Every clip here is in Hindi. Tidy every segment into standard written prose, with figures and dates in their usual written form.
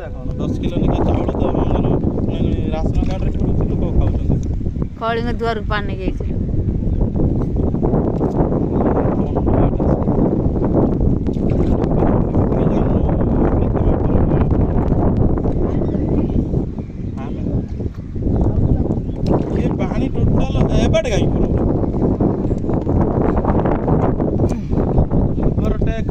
सुविधा कौन 10 किलो निका चावल तो मन राशन कार्ड रे पड़ू लोक खाउछन कलिंग दुआर पानी गई पानी टोटल एबट गाई टेक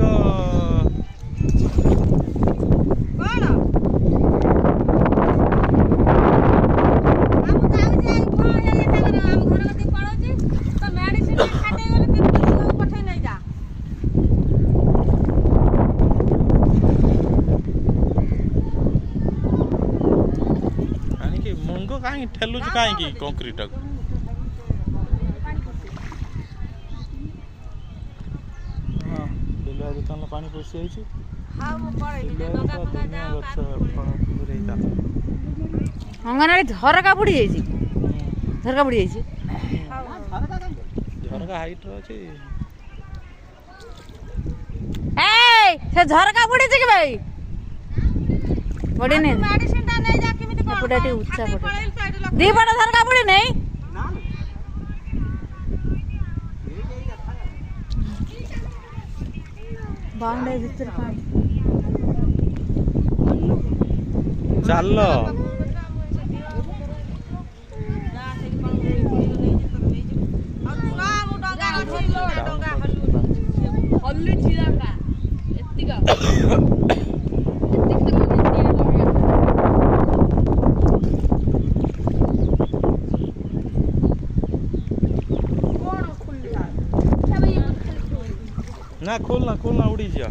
मुंग कहीं ठेलुच कहीं कंक्रीट दुकान पानी पशि अंगनवाड़ी झरका बुड़ी जाइए झरका बुड़ी जाइए झरका हाइट अच्छे से झरका बुड़ी कि भाई बड़ी नहीं पटे उच्चा पटे दी पट झरका बुड़ी नहीं बाउंडे भीतर पानी चल ना खोलना उड़ी जा